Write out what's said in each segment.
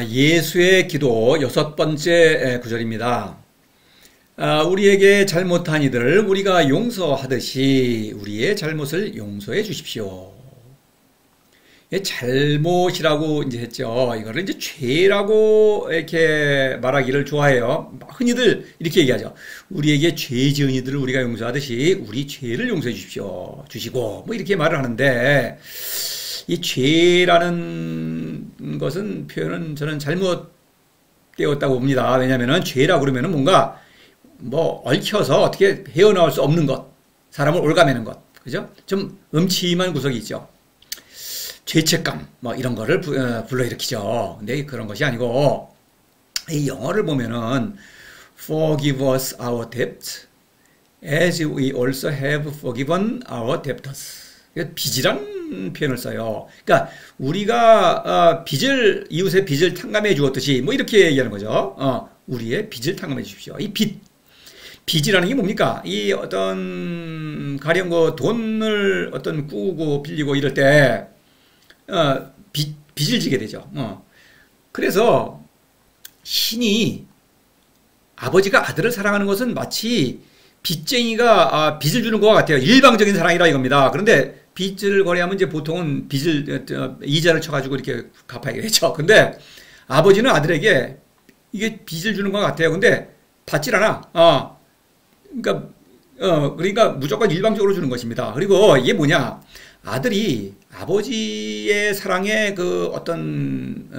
예수의 기도 6번째 구절입니다. 우리에게 잘못한 이들을 우리가 용서하듯이 우리의 잘못을 용서해 주십시오. 잘못이라고 이제 했죠. 이거를 이제 죄라고 이렇게 말하기를 좋아해요. 흔히들 이렇게 얘기하죠. 우리에게 죄 지은 이들을 우리가 용서하듯이 우리 죄를 용서해 주시고 뭐 이렇게 말을 하는데, 이 죄라는 것은 표현은 저는 잘못 되었다고 봅니다. 왜냐하면 죄라고 그러면은 뭔가 얽혀서 어떻게 헤어나올 수 없는 것, 사람을 올가매는 것, 그죠? 좀 음침한 구석이 있죠. 죄책감 이런 거를 불러일으키죠. 근데 그런 것이 아니고, 이 영어를 보면은 forgive us our debt as we also have forgiven our debtors. 빚이란 표현을 써요. 그러니까 우리가 이웃의 빚을 탕감해 주었듯이 이렇게 얘기하는 거죠. 우리의 빚을 탕감해 주십시오. 이 빚이라는 게 뭡니까? 이 어떤 가령 돈을 꾸고 빌리고 이럴 때 빚을 지게 되죠. 그래서 신이, 아버지가 아들을 사랑하는 것은 마치 빚쟁이가 빚을 주는 것과 같아요. 일방적인 사랑이라 이겁니다. 그런데 빚을 거래하면 이제 보통은 이자를 쳐가지고 이렇게 갚아야 되죠. 근데 아버지는 아들에게 이게 빚을 주는 것 같아요. 근데 받질 않아. 그러니까 무조건 일방적으로 주는 것입니다. 그리고 이게 뭐냐? 아들이 아버지의 사랑에 어떤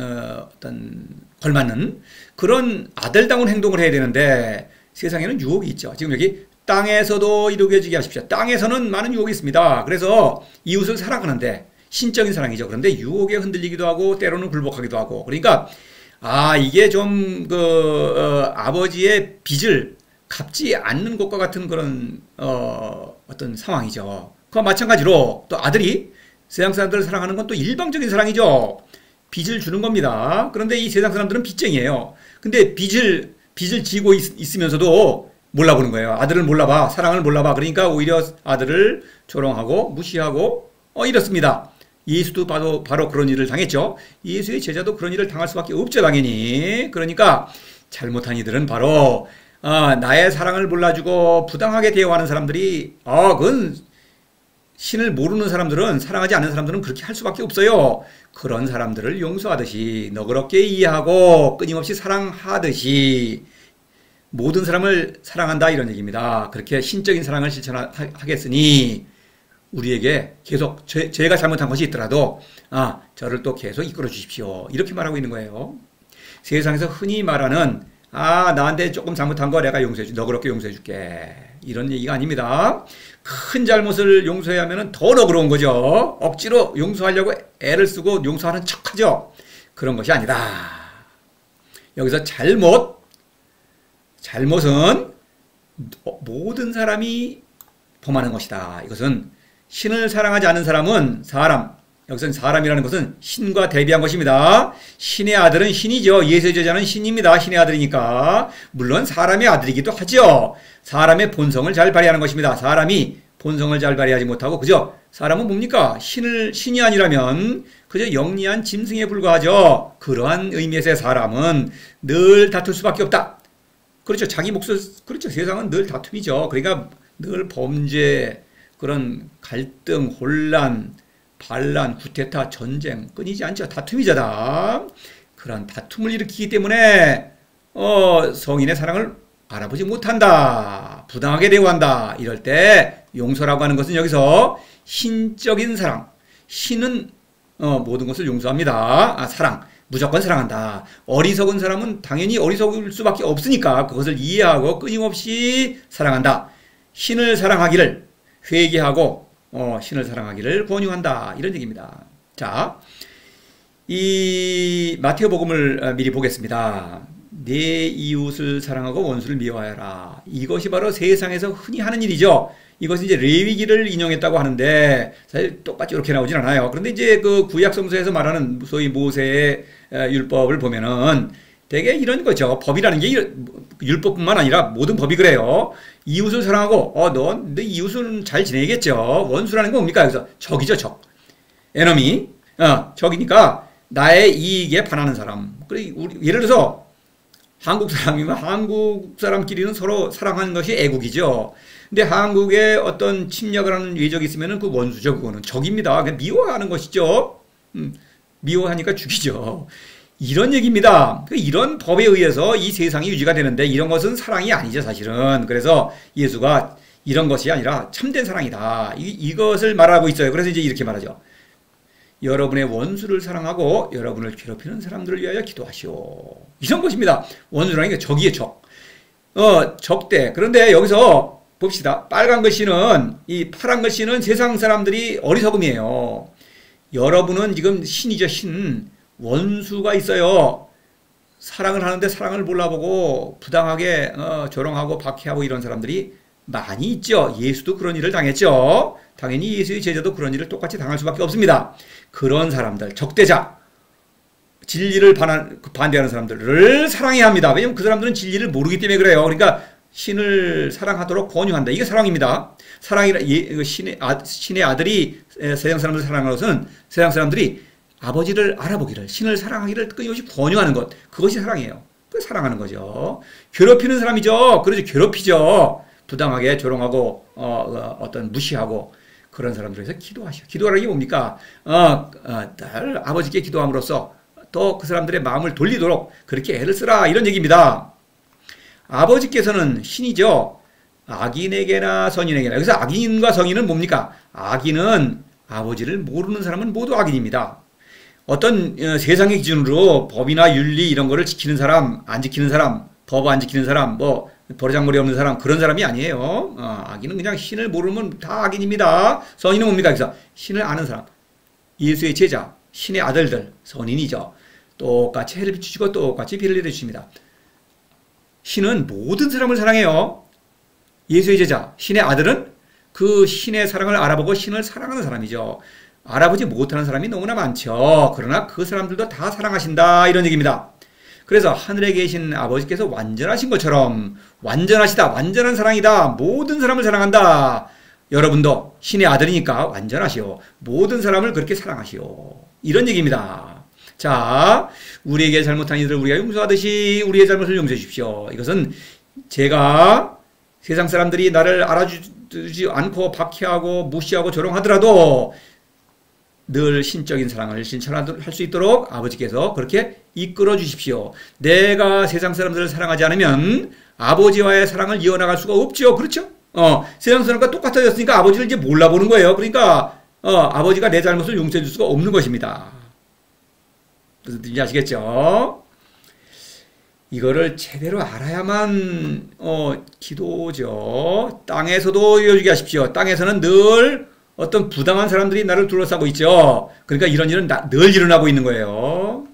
걸맞는 그런 아들다운 행동을 해야 되는데, 세상에는 유혹이 있죠. 지금 여기 땅에서도 이루어지게 하십시오. 땅에서는 많은 유혹이 있습니다. 그래서 이웃을 사랑하는데, 신적인 사랑이죠. 그런데 유혹에 흔들리기도 하고 때로는 굴복하기도 하고. 그러니까 이게 좀 아버지의 빚을 갚지 않는 것과 같은 그런 어떤 상황이죠. 그와 마찬가지로 또 아들이 세상 사람들을 사랑하는 건 또 일방적인 사랑이죠. 빚을 주는 겁니다. 그런데 이 세상 사람들은 빚쟁이에요. 근데 빚을 지고 있으면서도 몰라보는 거예요. 아들을 몰라봐. 사랑을 몰라봐. 그러니까 오히려 아들을 조롱하고 무시하고 이렇습니다. 예수도 바로 그런 일을 당했죠. 예수의 제자도 그런 일을 당할 수밖에 없죠, 당연히. 그러니까 잘못한 이들은 바로 나의 사랑을 몰라주고 부당하게 대우하는 사람들이, 그건 신을 모르는 사람들은, 사랑하지 않는 사람들은 그렇게 할 수밖에 없어요. 그런 사람들을 용서하듯이, 너그럽게 이해하고 끊임없이 사랑하듯이 모든 사람을 사랑한다, 이런 얘기입니다. 그렇게 신적인 사랑을 실천하겠으니 우리에게 계속 제가 잘못한 것이 있더라도 저를 또 계속 이끌어 주십시오, 이렇게 말하고 있는 거예요. 세상에서 흔히 말하는 나한테 조금 잘못한 거 내가 너그럽게 용서해 줄게, 이런 얘기가 아닙니다. 큰 잘못을 용서해야 하면 더 너그러운 거죠. 억지로 용서하려고 애를 쓰고 용서하는 척하죠. 그런 것이 아니다. 여기서 잘못은 모든 사람이 범하는 것이다. 이것은 신을 사랑하지 않는 사람은 여기서 사람이라는 것은 신과 대비한 것입니다. 신의 아들은 신이죠. 예수의 제자는 신입니다. 신의 아들이니까. 물론 사람의 아들이기도 하죠. 사람의 본성을 잘 발휘하는 것입니다. 사람이 본성을 잘 발휘하지 못하고 그저 사람은 뭡니까? 신이 아니라면 그저 영리한 짐승에 불과하죠. 그러한 의미에서의 사람은 늘 다툴 수밖에 없다. 그렇죠. 그렇죠. 세상은 늘 다툼이죠. 그러니까 늘 범죄, 그런 갈등, 혼란, 반란, 쿠데타, 전쟁 끊이지 않죠. 다툼이잖아. 그런 다툼을 일으키기 때문에 성인의 사랑을 알아보지 못한다. 부당하게 대우한다. 이럴 때 용서라고 하는 것은 여기서 신적인 사랑. 신은 모든 것을 용서합니다. 사랑. 무조건 사랑한다. 어리석은 사람은 당연히 어리석을 수밖에 없으니까 그것을 이해하고 끊임없이 사랑한다. 신을 사랑하기를 회개하고 신을 사랑하기를 권유한다. 이런 얘기입니다. 자, 이 마태복음을 미리 보겠습니다. 내 이웃을 사랑하고 원수를 미워하여라. 이것이 바로 세상에서 흔히 하는 일이죠. 이것은 이제 레위기를 인용했다고 하는데 사실 똑같이 이렇게 나오진 않아요. 그런데 이제 그 구약 성서에서 말하는 소위 모세의 율법을 보면은 되게 이런 거죠. 법이라는 게 율법뿐만 아니라 모든 법이 그래요. 이웃을 사랑하고 너 이웃은 잘 지내겠죠. 원수라는 건 뭡니까? 여기서 적이죠, 적. 에너미. 적이니까 나의 이익에 반하는 사람. 예를 들어서 한국 사람이면 한국 사람끼리는 서로 사랑하는 것이 애국이죠. 근데 한국에 어떤 침략을 하는 외적이 있으면 그 원수죠. 그거는 적입니다. 그냥 미워하는 것이죠. 미워하니까 죽이죠. 이런 얘기입니다. 이런 법에 의해서 이 세상이 유지가 되는데 이런 것은 사랑이 아니죠, 사실은. 그래서 예수가 이런 것이 아니라 참된 사랑이다. 이것을 말하고 있어요. 그래서 이제 이렇게 말하죠. 여러분의 원수를 사랑하고 여러분을 괴롭히는 사람들을 위하여 기도하시오. 이런 것입니다. 원수라는 게 적이에요, 적. 적대. 그런데 여기서 봅시다. 빨간 글씨는, 이 파란 글씨는 세상 사람들이 어리석음이에요. 여러분은 지금 신이죠, 신. 원수가 있어요. 사랑을 하는데 사랑을 몰라보고 부당하게 조롱하고 박해하고 이런 사람들이 많이 있죠. 예수도 그런 일을 당했죠. 당연히 예수의 제자도 그런 일을 똑같이 당할 수밖에 없습니다. 그런 사람들, 적대자, 진리를 반대하는 사람들을 사랑해야 합니다. 왜냐하면 그 사람들은 진리를 모르기 때문에 그래요. 그러니까 신을 사랑하도록 권유한다. 이게 사랑입니다. 사랑이라 신의 아들이 세상 사람들을 사랑하는 것은 세상 사람들이 아버지를 알아보기를, 신을 사랑하기를 끊임없이 권유하는 것, 그것이 사랑이에요. 그 사랑하는 거죠. 괴롭히는 사람이죠. 그러죠. 괴롭히죠. 부당하게 조롱하고 어떤 무시하고 그런 사람들에서 기도하시오. 기도하는 게 뭡니까? 늘 아버지께 기도함으로써 또 그 사람들의 마음을 돌리도록 그렇게 애를 쓰라, 이런 얘기입니다. 아버지께서는 신이죠. 악인에게나 선인에게나. 여기서 악인과 성인은 뭡니까? 악인은 아버지를 모르는 사람은 모두 악인입니다. 어떤 세상의 기준으로 법이나 윤리 이런 거를 지키는 사람, 안 지키는 사람, 법 안 지키는 사람, 뭐 버르장머리 없는 사람, 그런 사람이 아니에요. 악인은 그냥 신을 모르면 다 악인입니다. 선인은 뭡니까? 그래서 신을 아는 사람, 예수의 제자, 신의 아들들, 선인이죠. 똑같이 해를 비추시고 똑같이 비를 내려주십니다. 신은 모든 사람을 사랑해요. 예수의 제자, 신의 아들은 그 신의 사랑을 알아보고 신을 사랑하는 사람이죠. 알아보지 못하는 사람이 너무나 많죠. 그러나 그 사람들도 다 사랑하신다, 이런 얘기입니다. 그래서 하늘에 계신 아버지께서 완전하신 것처럼 완전하시다, 완전한 사랑이다, 모든 사람을 사랑한다. 여러분도 신의 아들이니까 완전하시오. 모든 사람을 그렇게 사랑하시오. 이런 얘기입니다. 자, 우리에게 잘못한 이들을 우리가 용서하듯이 우리의 잘못을 용서해 주십시오. 이것은 제가 세상 사람들이 나를 알아주지 않고 박해하고 무시하고 조롱하더라도 늘 신적인 사랑을 실천할 수 있도록 아버지께서 그렇게 이끌어 주십시오. 내가 세상 사람들을 사랑하지 않으면 아버지와의 사랑을 이어나갈 수가 없죠. 그렇죠? 세상 사람과 똑같아졌으니까 아버지를 이제 몰라보는 거예요. 그러니까 아버지가 내 잘못을 용서해 줄 수가 없는 것입니다. 무슨 뜻인지 아시겠죠? 이거를 제대로 알아야만 기도죠. 땅에서도 이루어지게 하십시오. 땅에서는 늘 어떤 부당한 사람들이 나를 둘러싸고 있죠. 그러니까 이런 일은 늘 일어나고 있는 거예요.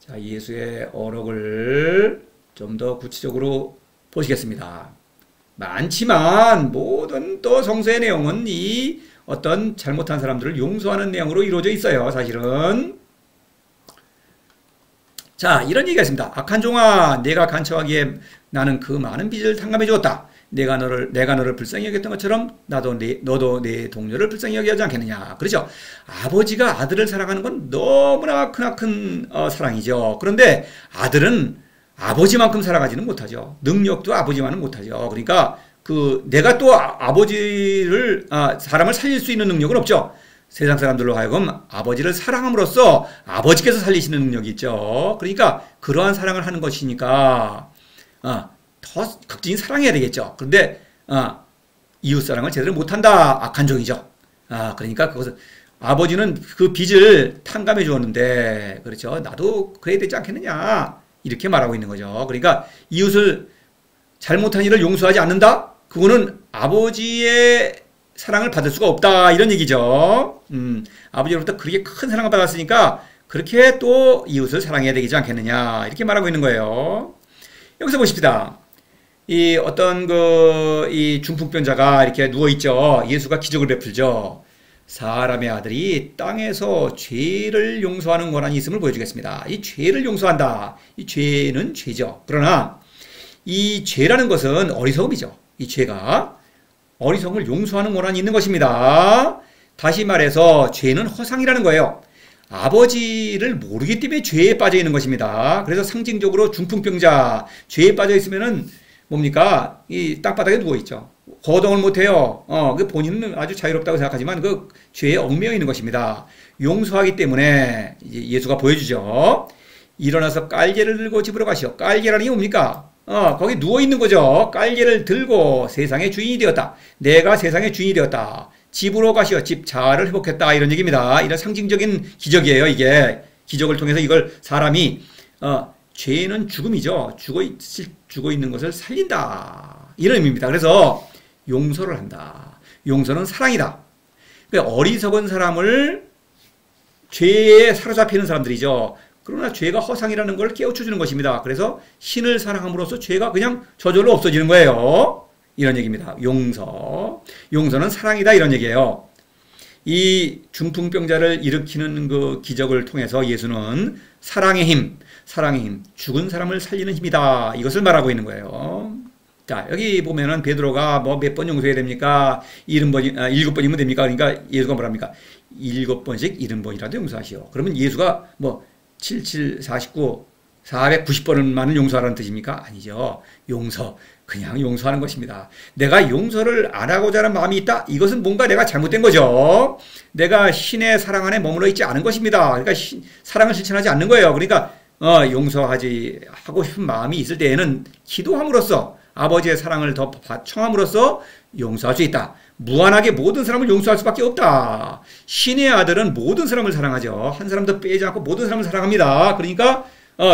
자, 예수의 어록을 좀 더 구체적으로 보시겠습니다. 많지만 모든 또 성서의 내용은 이 어떤 잘못한 사람들을 용서하는 내용으로 이루어져 있어요. 사실은. 자, 이런 얘기가 있습니다. 악한 종아, 내가 간처하기에 나는 그 많은 빚을 탕감해 주었다. 내가 너를 불쌍히 여겼던 것처럼 너도 내 동료를 불쌍히 여기지 않겠느냐. 그렇죠? 아버지가 아들을 사랑하는 건 너무나 크나큰 사랑이죠. 그런데 아들은 아버지만큼 사랑하지는 못하죠. 능력도 아버지만은 못하죠. 그러니까 내가 또 사람을 살릴 수 있는 능력은 없죠. 세상 사람들로 하여금 아버지를 사랑함으로써 아버지께서 살리시는 능력이 있죠. 그러니까 그러한 사랑을 하는 것이니까 더 극진히 사랑해야 되겠죠. 그런데 이웃사랑을 제대로 못한다. 악한 종이죠. 그러니까 그것은 아버지는 그 빚을 탕감해 주었는데, 그렇죠, 나도 그래야 되지 않겠느냐, 이렇게 말하고 있는 거죠. 그러니까 이웃을 잘못한 일을 용서하지 않는다? 그거는 아버지의 사랑을 받을 수가 없다, 이런 얘기죠. 아버지로부터 그렇게 큰 사랑을 받았으니까 그렇게 또 이웃을 사랑해야 되지 않겠느냐, 이렇게 말하고 있는 거예요. 여기서 보십시다. 이 어떤 이 중풍병자가 이렇게 누워있죠. 예수가 기적을 베풀죠. 사람의 아들이 땅에서 죄를 용서하는 권한이 있음을 보여주겠습니다. 이 죄를 용서한다. 이 죄는 죄죠. 그러나 이 죄라는 것은 어리석음이죠. 이 죄가 어리석음을 용서하는 권한이 있는 것입니다. 다시 말해서 죄는 허상이라는 거예요. 아버지를 모르기 때문에 죄에 빠져 있는 것입니다. 그래서 상징적으로 중풍병자, 죄에 빠져 있으면은 뭡니까? 이 땅바닥에 누워 있죠. 거동을 못 해요. 그 본인은 아주 자유롭다고 생각하지만 그 죄에 얽매여 있는 것입니다. 용서하기 때문에 예수가 보여주죠. 일어나서 깔개를 들고 집으로 가시오. 깔개라는 게 뭡니까? 거기 누워 있는 거죠. 깔개를 들고 세상의 주인이 되었다. 내가 세상의 주인이 되었다. 집으로 가시오. 집 자아를 회복했다. 이런 얘기입니다. 이런 상징적인 기적이에요. 이게 기적을 통해서 이걸 사람이 죄는 죽음이죠. 죽어 있는 것을 살린다. 이런 의미입니다. 그래서 용서를 한다. 용서는 사랑이다. 그러니까 어리석은 사람을 죄에 사로잡히는 사람들이죠. 그러나 죄가 허상이라는 걸 깨우쳐주는 것입니다. 그래서 신을 사랑함으로써 죄가 그냥 저절로 없어지는 거예요. 이런 얘기입니다. 용서는 사랑이다. 이런 얘기예요. 이 중풍병자를 일으키는 그 기적을 통해서 예수는 사랑의 힘, 죽은 사람을 살리는 힘이다. 이것을 말하고 있는 거예요. 자, 여기 보면은 베드로가 뭐 몇 번 용서해야 됩니까? 7번이면 됩니까? 그러니까 예수가 뭐랍니까? 7번씩 70번이라도 용서하시오. 그러면 예수가 뭐 77, 49, 490번만을 용서하라는 뜻입니까? 아니죠. 그냥 용서하는 것입니다. 내가 용서를 안 하고자 하는 마음이 있다? 이것은 뭔가 내가 잘못된 거죠. 내가 신의 사랑 안에 머물러 있지 않은 것입니다. 그러니까 사랑을 실천하지 않는 거예요. 그러니까 하고 싶은 마음이 있을 때에는 기도함으로써 아버지의 사랑을 더 청함으로써 용서할 수 있다. 무한하게 모든 사람을 용서할 수밖에 없다. 신의 아들은 모든 사람을 사랑하죠. 한 사람도 빼지 않고 모든 사람을 사랑합니다. 그러니까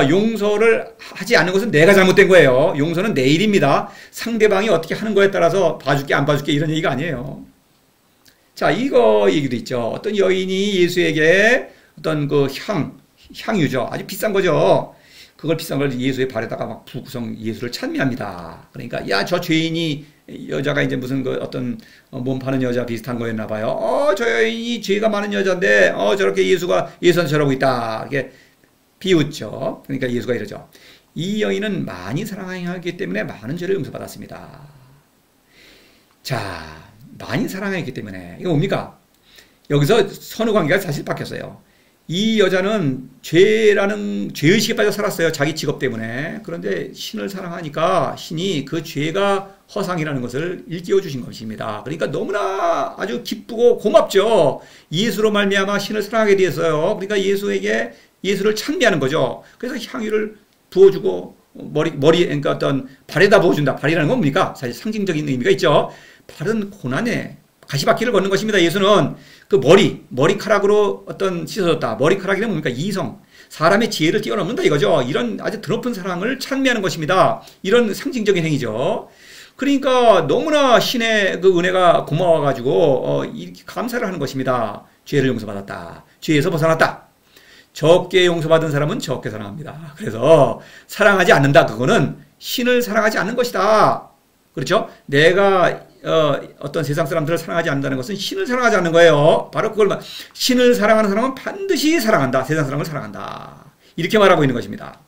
용서를 하지 않는 것은 내가 잘못된 거예요. 용서는 내 일입니다. 상대방이 어떻게 하는 거에 따라서 봐줄게 안 봐줄게 이런 얘기가 아니에요. 자, 이거 얘기도 있죠. 어떤 여인이 예수에게 어떤 그 향유죠. 아주 비싼 거죠. 그걸 비싼 걸 예수의 발에다가 막 부구성 예수를 찬미합니다. 그러니까 야, 저 죄인이 여자가 이제 무슨 그 어떤 몸 파는 여자 비슷한 거였나 봐요. 저 여인이 죄가 많은 여자인데 저렇게 예수한테 저러고 있다. 이게 비웃죠. 그러니까 예수가 이러죠. 이 여인은 많이 사랑하기 때문에 많은 죄를 용서받았습니다. 자, 많이 사랑하기 때문에 이거 뭡니까? 여기서 선후 관계가 사실 바뀌었어요. 이 여자는 죄의식에 빠져 살았어요. 자기 직업 때문에. 그런데 신을 사랑하니까 신이 그 죄가 허상이라는 것을 일깨워 주신 것입니다. 그러니까 너무나 아주 기쁘고 고맙죠. 예수로 말미암아 신을 사랑하게 되었어요. 그러니까 예수를 찬미하는 거죠. 그래서 향유를 부어주고 그러니까 어떤 발에다 부어준다. 발이라는 건 뭡니까? 사실 상징적인 의미가 있죠. 발은 고난에 가시밭길을 걷는 것입니다. 예수는 그 머리카락으로 어떤 씻어줬다. 머리카락이란 뭡니까? 이성. 사람의 지혜를 뛰어넘는다 이거죠. 이런 아주 드높은 사랑을 찬미하는 것입니다. 이런 상징적인 행위죠. 그러니까 너무나 신의 그 은혜가 고마워가지고 이렇게 감사를 하는 것입니다. 죄를 용서받았다. 죄에서 벗어났다. 적게 용서받은 사람은 적게 사랑합니다. 그래서 사랑하지 않는다. 그거는 신을 사랑하지 않는 것이다. 그렇죠? 내가 어떤 세상 사람들을 사랑하지 않는다는 것은 신을 사랑하지 않는 거예요. 바로 그걸 신을 사랑하는 사람은 반드시 사랑한다. 세상 사람을 사랑한다. 이렇게 말하고 있는 것입니다.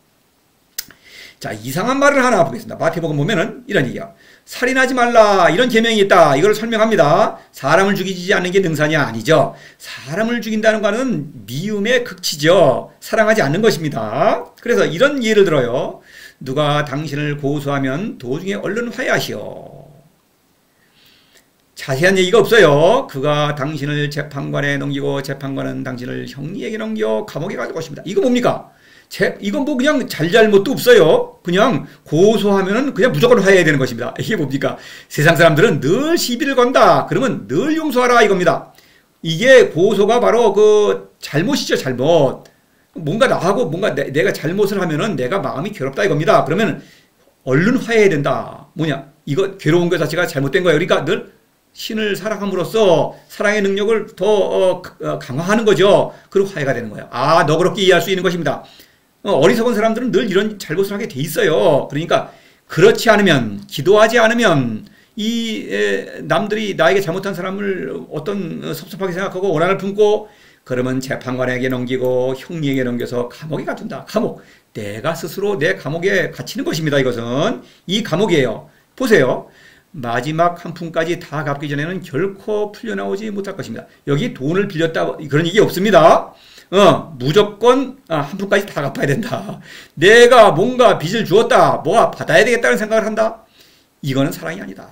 자, 이상한 말을 하나 보겠습니다. 마태복음 보면은 이런 얘기야. 살인하지 말라 이런 계명이 있다. 이걸 설명합니다. 사람을 죽이지 않는 게 능사냐? 아니죠. 사람을 죽인다는 거는 미움의 극치죠. 사랑하지 않는 것입니다. 그래서 이런 예를 들어요. 누가 당신을 고소하면 도중에 얼른 화해하시오. 자세한 얘기가 없어요. 그가 당신을 재판관에 넘기고 재판관은 당신을 형리에게 넘겨 감옥에 가지고 오십니다. 이거 뭡니까? 이건 뭐 그냥 잘잘못도 없어요. 그냥 고소하면은 그냥 무조건 화해해야 되는 것입니다. 이게 뭡니까? 세상 사람들은 늘 시비를 건다. 그러면 늘 용서하라 이겁니다. 이게 고소가 바로 그 잘못이죠, 잘못. 뭔가 나하고 뭔가 내가 잘못을 하면은 내가 마음이 괴롭다 이겁니다. 그러면 얼른 화해해야 된다. 뭐냐? 이거 괴로운 것 자체가 잘못된 거예요. 그러니까 늘 신을 사랑함으로써 사랑의 능력을 더 강화하는 거죠. 그리고 화해가 되는 거예요. 너그럽게 이해할 수 있는 것입니다. 어리석은 사람들은 늘 이런 잘못을 하게 돼 있어요. 그러니까 그렇지 않으면, 기도하지 않으면 남들이 나에게 잘못한 사람을 어떤 섭섭하게 생각하고 원한을 품고 그러면 재판관에게 넘기고 형리에게 넘겨서 감옥에 가둔다. 감옥. 내가 스스로 내 감옥에 갇히는 것입니다. 이것은 이 감옥이에요. 보세요. 마지막 한 푼까지 다 갚기 전에는 결코 풀려나오지 못할 것입니다. 여기 돈을 빌렸다 그런 얘기 없습니다. 무조건 한 푼까지 다 갚아야 된다. 내가 뭔가 빚을 주었다, 뭐가 받아야 되겠다는 생각을 한다. 이거는 사랑이 아니다.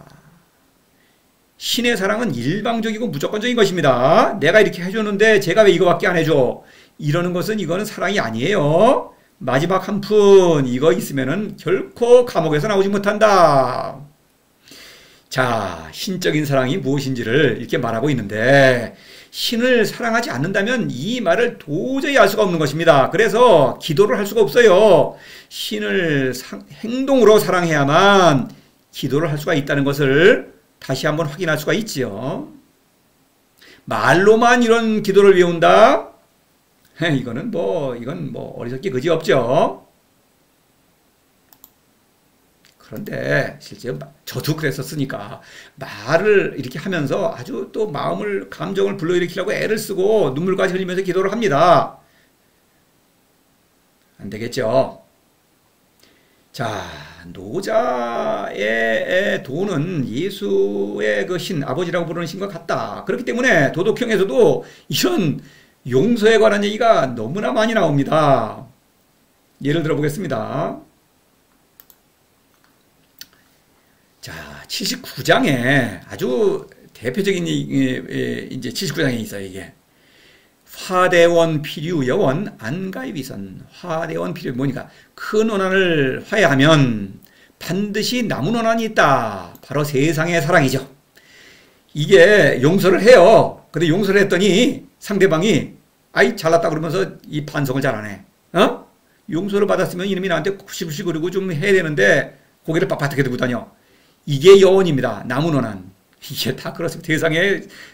신의 사랑은 일방적이고 무조건적인 것입니다. 내가 이렇게 해줬는데 제가 왜 이거밖에 안 해줘? 이러는 것은 이거는 사랑이 아니에요. 마지막 한 푼 이거 있으면은 결코 감옥에서 나오지 못한다. 자, 신적인 사랑이 무엇인지를 이렇게 말하고 있는데 신을 사랑하지 않는다면 이 말을 도저히 알 수가 없는 것입니다. 그래서 기도를 할 수가 없어요. 신을 행동으로 사랑해야만 기도를 할 수가 있다는 것을 다시 한번 확인할 수가 있지요. 말로만 이런 기도를 외운다? 이건 뭐 어리석기 그지없죠. 그런데 실제 저도 그랬었으니까 말을 이렇게 하면서 아주 또 감정을 불러일으키려고 애를 쓰고 눈물까지 흘리면서 기도를 합니다. 안 되겠죠. 자, 노자의 도는 예수의 그 신, 아버지라고 부르는 신과 같다. 그렇기 때문에 도덕형에서도 이런 용서에 관한 얘기가 너무나 많이 나옵니다. 예를 들어 보겠습니다. 자, 79장에 아주 대표적인 이제 79장에 있어요, 이게. 화대원 필유 여원 안가입이선. 화대원 필유 뭐니까 큰 원한을 화해하면 반드시 남은 원한이 있다. 바로 세상의 사랑이죠. 이게 용서를 해요. 근데 용서를 했더니 상대방이 아이 잘났다 그러면서 이 반성을 잘하네. 용서를 받았으면 이놈이 나한테 굽시굽시 그러고 좀 해야 되는데 고개를 빳빳하게 들고 다녀. 이게 여원입니다. 남은 원한. 이게 다 그렇습니다.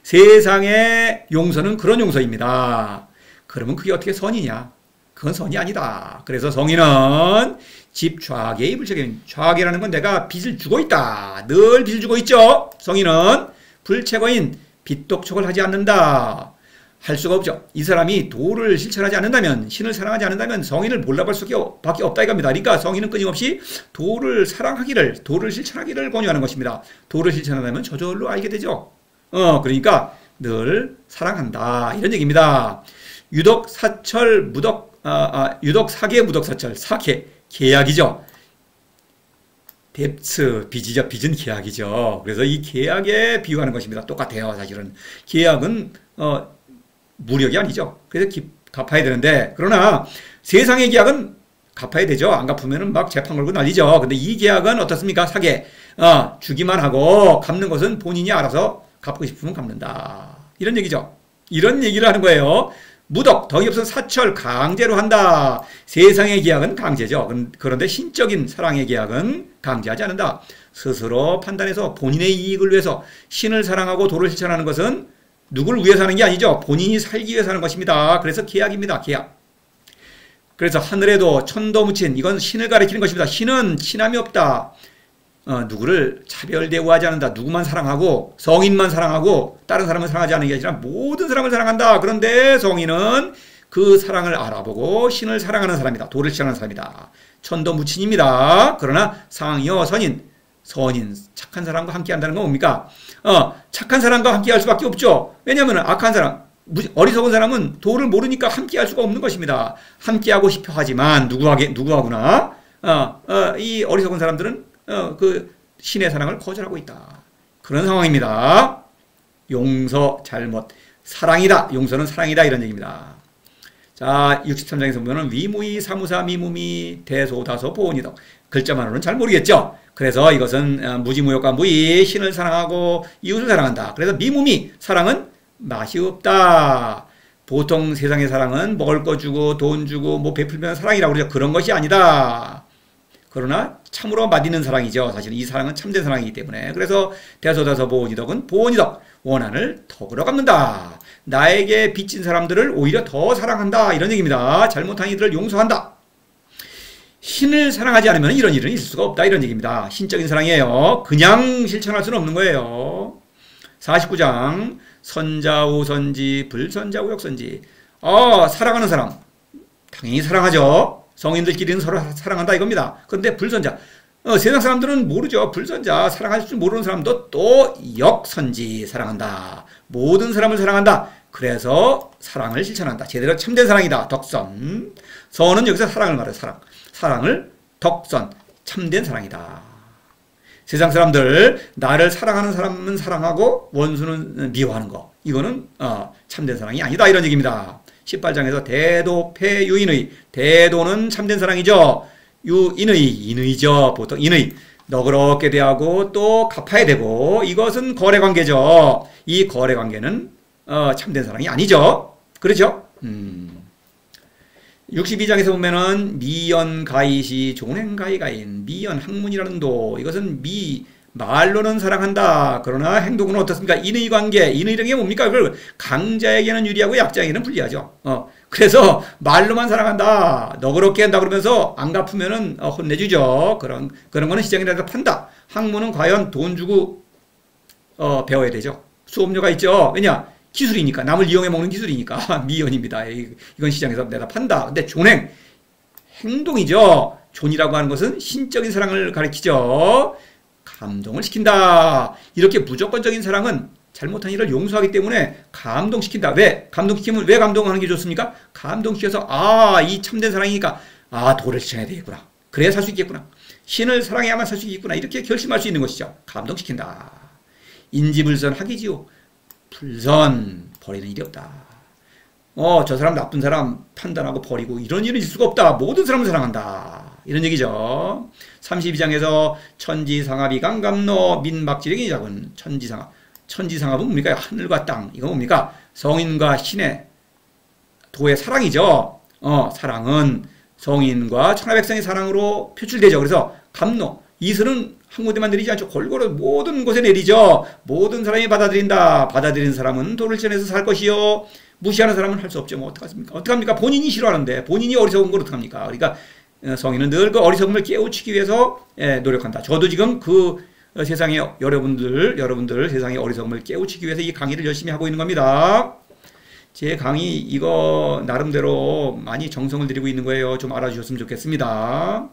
세상의 용서는 그런 용서입니다. 그러면 그게 어떻게 선이냐? 그건 선이 아니다. 그래서 성인은 집 좌계의 불책임. 좌계라는 건 내가 빚을 주고 있다. 늘 빚을 주고 있죠. 성인은 불체거인 빚독촉을 하지 않는다. 할 수가 없죠. 이 사람이 도를 실천하지 않는다면, 신을 사랑하지 않는다면 성인을 몰라볼 수밖에 없다 이겁니다. 그러니까 성인은 끊임없이 도를 사랑하기를, 도를 실천하기를 권유하는 것입니다. 도를 실천한다면 저절로 알게 되죠. 그러니까 늘 사랑한다 이런 얘기입니다. 유덕사철 유덕사계 무덕사철. 사계 계약이죠. 뎁츠 빚이죠. 빚은 계약이죠. 그래서 이 계약에 비유하는 것입니다. 똑같아요. 사실은 계약은 무력이 아니죠. 그래서 갚아야 되는데, 그러나 세상의 계약은 갚아야 되죠. 안 갚으면 막 재판 걸고 난리죠. 근데 이 계약은 어떻습니까? 사계. 주기만 하고 갚는 것은 본인이 알아서 갚고 싶으면 갚는다. 이런 얘기죠. 이런 얘기를 하는 거예요. 무덕, 덕이 없어서 사철, 강제로 한다. 세상의 계약은 강제죠. 그런데 신적인 사랑의 계약은 강제하지 않는다. 스스로 판단해서 본인의 이익을 위해서 신을 사랑하고 도를 실천하는 것은 누구를 위해서 하는 게 아니죠. 본인이 살기 위해서 하는 것입니다. 그래서 계약입니다. 계약. 그래서 하늘에도 천도 묻힌, 이건 신을 가리키는 것입니다. 신은 친함이 없다. 누구를 차별 대우하지 않는다. 누구만 사랑하고 성인만 사랑하고 다른 사람을 사랑하지 않는 게 아니라 모든 사람을 사랑한다. 그런데 성인은 그 사랑을 알아보고 신을 사랑하는 사람이다. 도를 실천하는 사람이다. 천도 묻힌입니다. 그러나 상여 선인, 착한 사람과 함께 한다는 건 뭡니까? 착한 사람과 함께 할 수밖에 없죠. 왜냐하면 악한 사람, 어리석은 사람은 도를 모르니까 함께 할 수가 없는 것입니다. 함께 하고 싶어 하지만 누구하구나? 이 어리석은 사람들은 그 신의 사랑을 거절하고 있다. 그런 상황입니다. 용서, 잘못, 사랑이다. 용서는 사랑이다. 이런 얘기입니다. 자, 63장에서 보면 위무이, 사무사, 미무미, 대소다소, 보온이덕. 글자만으로는 잘 모르겠죠. 그래서 이것은 무지무효과 무의, 신을 사랑하고 이웃을 사랑한다. 그래서 미무미, 사랑은 맛이 없다. 보통 세상의 사랑은 먹을 거 주고 돈 주고 뭐 베풀면 사랑이라고 그러죠. 그런 것이 아니다. 그러나 참으로 맛있는 사랑이죠. 사실 이 사랑은 참된 사랑이기 때문에. 그래서 대소다소 보온이덕은 보온이덕, 원한을 덕으로 갚는다. 나에게 빚진 사람들을 오히려 더 사랑한다. 이런 얘기입니다. 잘못한 이들을 용서한다. 신을 사랑하지 않으면 이런 일은 있을 수가 없다. 이런 얘기입니다. 신적인 사랑이에요. 그냥 실천할 수는 없는 거예요. 49장 선자우선지 불선자우 역선지. 사랑하는 사람 당연히 사랑하죠. 성인들끼리는 서로 사랑한다 이겁니다. 그런데 불선자, 세상 사람들은 모르죠. 불선자, 사랑할 줄 모르는 사람도 또 역선지, 사랑한다. 모든 사람을 사랑한다. 그래서 사랑을 실천한다. 제대로 참된 사랑이다. 덕선. 선은 여기서 사랑을 말해요. 사랑. 사랑을 덕선. 참된 사랑이다. 세상 사람들, 나를 사랑하는 사람은 사랑하고 원수는 미워하는 거. 이거는 참된 사랑이 아니다. 이런 얘기입니다. 18장에서 대도, 패, 유인의. 대도는 참된 사랑이죠. 인의죠. 보통 인의. 너그럽게 대하고 또 갚아야 되고, 이것은 거래관계죠. 이 거래관계는 참된 사랑이 아니죠. 그렇죠? 62장에서 보면은 미연가이시 종행가이가인. 미연 학문이라는 도. 이것은 말로는 사랑한다. 그러나 행동은 어떻습니까? 인의관계. 인의라는 게 뭡니까? 그걸 강자에게는 유리하고 약자에게는 불리하죠. 그래서 말로만 사랑한다. 너그럽게 한다 그러면서 안 갚으면은 혼내주죠. 그런 거는 시장이라도 판다. 학문은 과연 돈 주고 배워야 되죠. 수업료가 있죠. 왜냐? 기술이니까. 남을 이용해 먹는 기술이니까. 미연입니다. 이건 시장에서 내가 판다. 근데 존행. 행동이죠. 존이라고 하는 것은 신적인 사랑을 가리키죠. 감동을 시킨다. 이렇게 무조건적인 사랑은 잘못한 일을 용서하기 때문에 감동시킨다. 왜? 감동시키면 왜 감동하는 게 좋습니까? 감동시켜서 이 참된 사랑이니까 도를 실천해야 되겠구나. 그래야 살 수 있겠구나. 신을 사랑해야만 살 수 있겠구나. 이렇게 결심할 수 있는 것이죠. 감동시킨다. 인지불선 학이지요. 불선 버리는 일이 없다. 저 사람 나쁜 사람 판단하고 버리고 이런 일은 있을 수가 없다. 모든 사람을 사랑한다. 이런 얘기죠. 32장에서 천지상합이 강감노 민박지력이 작은 천지상합. 천지상합은 뭡니까? 하늘과 땅. 이거 뭡니까? 성인과 신의 도의 사랑이죠. 사랑은 성인과 천하백성의 사랑으로 표출되죠. 그래서 감노. 이슬은 한 군데만 내리지 않죠. 골고루 모든 곳에 내리죠. 모든 사람이 받아들인다. 받아들이는 사람은 도를 실천해서 살 것이요. 무시하는 사람은 할 수 없죠. 뭐 어떡합니까? 어떡합니까? 본인이 싫어하는데 본인이 어리석은 걸 어떡합니까? 그러니까 성인은 늘 그 어리석음을 깨우치기 위해서 노력한다. 저도 지금 그 세상에 여러분들 세상의 어리석음을 깨우치기 위해서 이 강의를 열심히 하고 있는 겁니다. 제 강의 이거 나름대로 많이 정성을 들이고 있는 거예요. 좀 알아주셨으면 좋겠습니다.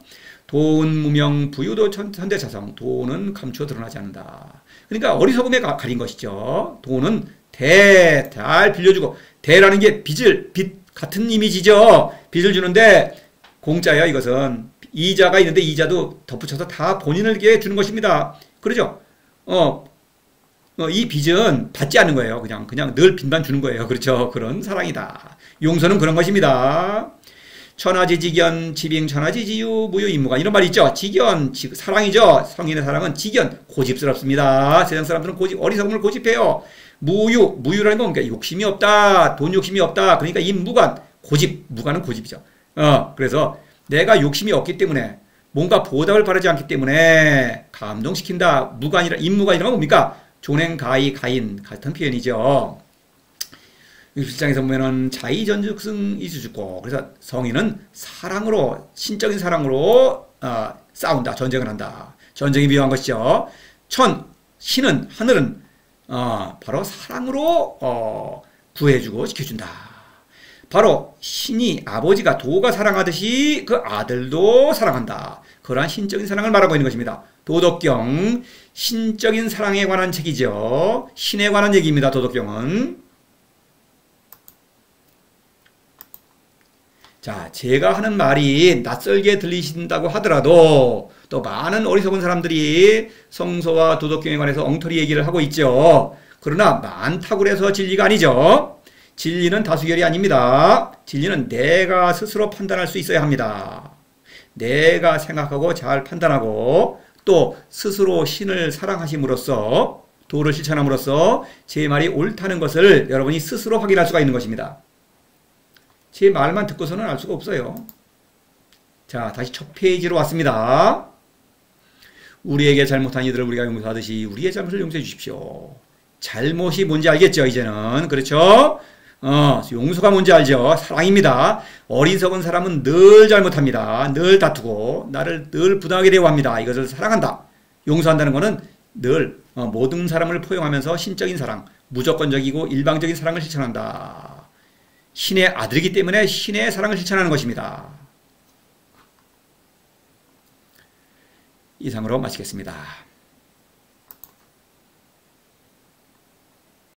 돈, 무명, 부유도 현대사상. 돈은 감추어 드러나지 않는다. 그러니까 어리석음에 가린 것이죠. 돈은 잘 빌려주고, 대라는 게 빚 같은 이미지죠. 빚을 주는데 공짜예요. 이것은 이자가 있는데 이자도 덧붙여서 다 본인에게 주는 것입니다. 그러죠? 이 빚은 받지 않는 거예요. 그냥 늘 빚만 주는 거예요. 그렇죠? 그런 사랑이다. 용서는 그런 것입니다. 천하지직연, 지빙 천하지지유, 무유임무가 이런 말이 있죠. 직연, 사랑이죠. 성인의 사랑은 직연, 고집스럽습니다. 세상 사람들은 어리석음을 고집해요. 무유라는 건 뭔가 욕심이 없다. 돈 욕심이 없다. 그러니까 임무관, 무관은 고집이죠. 그래서 내가 욕심이 없기 때문에 뭔가 보답을 바라지 않기 때문에 감동시킨다. 임무관이라는 건 뭡니까? 존행, 가인 같은 표현이죠. 1장에서 보면은 자의전즉승 이수죽고. 그래서 성인은 사랑으로, 신적인 사랑으로 싸운다. 전쟁을 한다. 전쟁이 필요한 것이죠. 신은, 하늘은 바로 사랑으로 구해주고 지켜준다. 바로 신이, 아버지가 도가 사랑하듯이 그 아들도 사랑한다. 그러한 신적인 사랑을 말하고 있는 것입니다. 도덕경, 신적인 사랑에 관한 책이죠. 신에 관한 얘기입니다. 도덕경은. 자, 제가 하는 말이 낯설게 들리신다고 하더라도 또 많은 어리석은 사람들이 성서와 도덕경에 관해서 엉터리 얘기를 하고 있죠. 그러나 많다고 해서 진리가 아니죠. 진리는 다수결이 아닙니다. 진리는 내가 스스로 판단할 수 있어야 합니다. 내가 생각하고 잘 판단하고 또 스스로 신을 사랑하심으로써 도를 실천함으로써 제 말이 옳다는 것을 여러분이 스스로 확인할 수가 있는 것입니다. 제 말만 듣고서는 알 수가 없어요. 자, 다시 첫 페이지로 왔습니다. 우리에게 잘못한 이들을 우리가 용서하듯이 우리의 잘못을 용서해 주십시오. 잘못이 뭔지 알겠죠, 이제는. 그렇죠? 용서가 뭔지 알죠? 사랑입니다. 어리석은 사람은 늘 잘못합니다. 늘 다투고 나를 늘 부당하게 대우합니다. 이것을 사랑한다. 용서한다는 것은 늘 모든 사람을 포용하면서 신적인 사랑, 무조건적이고 일방적인 사랑을 실천한다. 신의 아들이기 때문에 신의 사랑을 실천하는 것입니다. 이상으로 마치겠습니다.